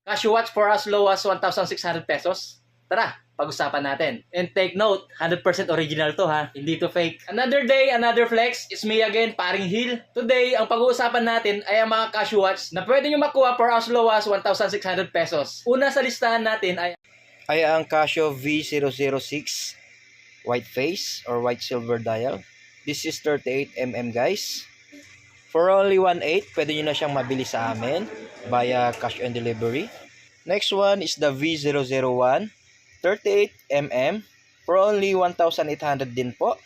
Casio watch for as low as 1,600 pesos. Tara, pag-usapan natin. And take note, 100% original to ha, hindi to fake. Another day, another flex. It's me again, Paring Hill. Today, ang pag-uusapan natin ay ang mga Casio watch na pwede nyo makuha for as low as 1,600 pesos. Una sa listahan natin ay ang Casio V006 white face or white silver dial. This is 38mm guys. For only 1.8, pwede nyo na siyang mabili sa amin via cash on delivery. Next one is the V001 38mm for only 1,800 din po.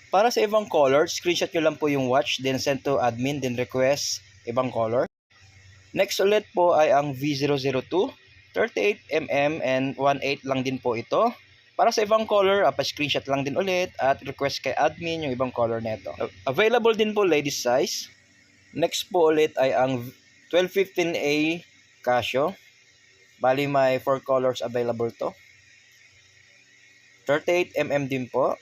Para sa ibang color, screenshot nyo lang po yung watch, then send to admin, then request ibang color. Next ulit po ay ang V002 38mm and 1.8 lang din po ito. Para sa ibang color, pa-screenshot lang din ulit at request kay admin yung ibang color neto. Available din po ladies size. Next po ulit ay ang 1215A Casio. Bali may 4 colors available to. 38mm din po.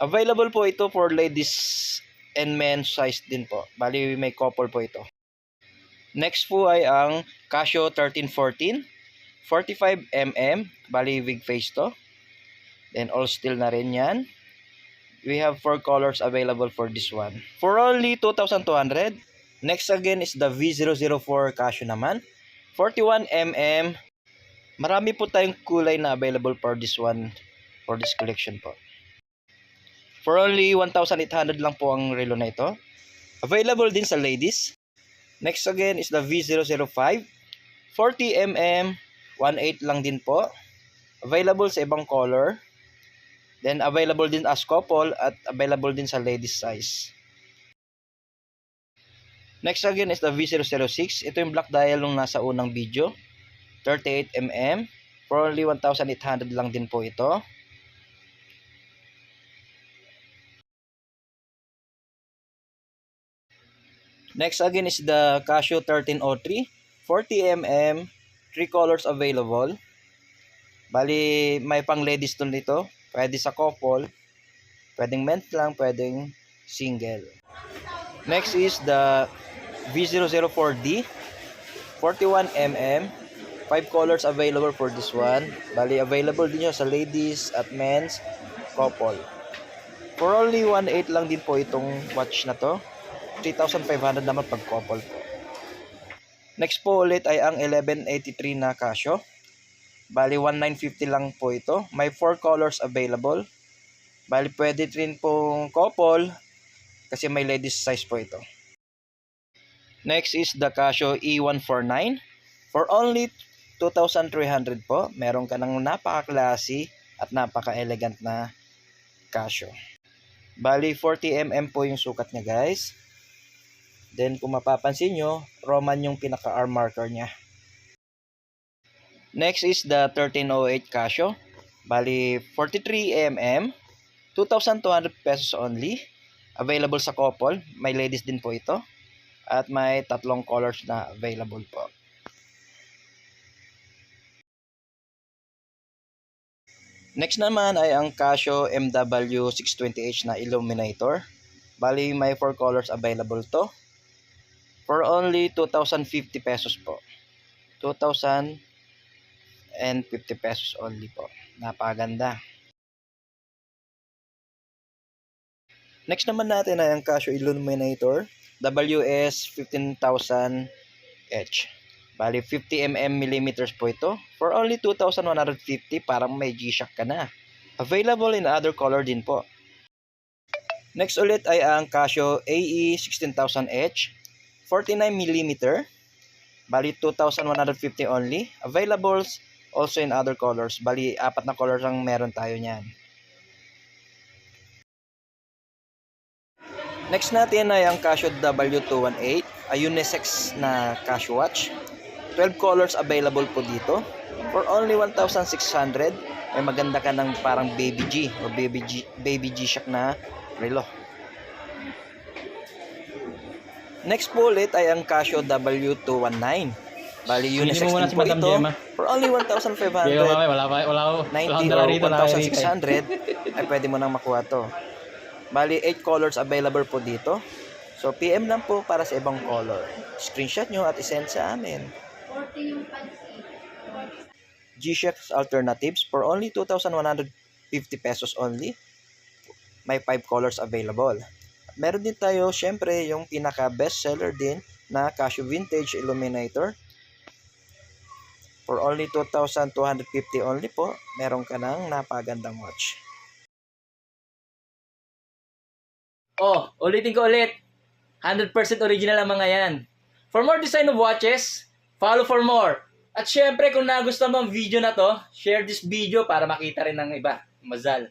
Available po ito for ladies and men size din po. Bali may couple po ito. Next po ay ang Casio 1314 45mm. Bali wig face to. Then all steel na rin yan. We have 4 colors available for this one. For only 2,200. Next again is the V004 Casio naman. 41mm. Marami po tayong kulay na available for this one, for this collection po. For only 1,800 lang po ang relo na ito. Available din sa ladies. Next again is the V005. 40mm. 1.8 lang din po. Available sa ibang color. Then available din as couple at available din sa ladies size. Next again is the V006. Ito yung black dial nung nasa unang video. 38mm. For only 1,800 lang din po ito. Next again is the Casio 1303. 40mm. 3 colors available. Bali may pang ladies to nito. Pwede sa couple. Pwedeng men lang. Pwedeng single. Next is the V004D 41mm. 5 colors available for this one. Bali available din siya sa ladies at men's couple. For only 1.8 lang din po itong watch na to. 3,500 naman pag couple po. Next po ulit ay ang 1183 na Casio. Bali 1,950 lang po ito. May 4 colors available. Bali pwede rin pong couple kasi may ladies size po ito. Next is the Casio E149 for only 2,300 po. Meron ka ng napaka-classy at napaka-elegant na Casio. Bali 40mm po yung sukat niya guys. Then kung mapapansin nyo, Roman yung pinaka-arm marker niya. Next is the 1308 Casio. Bali 43mm, 2,200 pesos only. Available sa couple. May ladies din po ito. At may 3 colors na available po. Next naman ay ang Casio MW620H na Illuminator. Bali may 4 colors available to. For only 2,050 pesos po. 2,050 pesos only po. Napakaganda. Next naman natin ay ang Casio Illuminator WS15000H. Bali 50mm po ito. For only 2,150, parang may G-Shock ka na. Available in other color din po. Next ulit ay ang Casio AE16000H 49mm. Bali 2,150 only. Available also in other colors. Bali 4 na colors ang meron tayo niyan. Next natin ay ang Casio W218, a unisex na Casio watch. 12 colors available po dito. For only 1,600, may maganda ka ng parang baby G o baby G-Shock na relo. Next po ulit ay ang Casio W219. Bali unisex din po ito. For only 1,590 or 1,600 ay pwede mo nang makuha to. Bali 8 colors available po dito. So PM lang po para sa ibang color. Screenshot nyo at isend sa amin. G-Shock alternatives for only 2,150 pesos only. May 5 colors available. Meron din tayo, syempre, yung pinaka best seller din na Casio Vintage Illuminator. For only 2,250 only po, meron ka ng napagandang watch. Oh, ulitin ko ulit. 100% original ang mga yan. For more design of watches, follow for more. At syempre, kung nagustuhan mo ang video na to, share this video para makita rin ng iba. Mazal.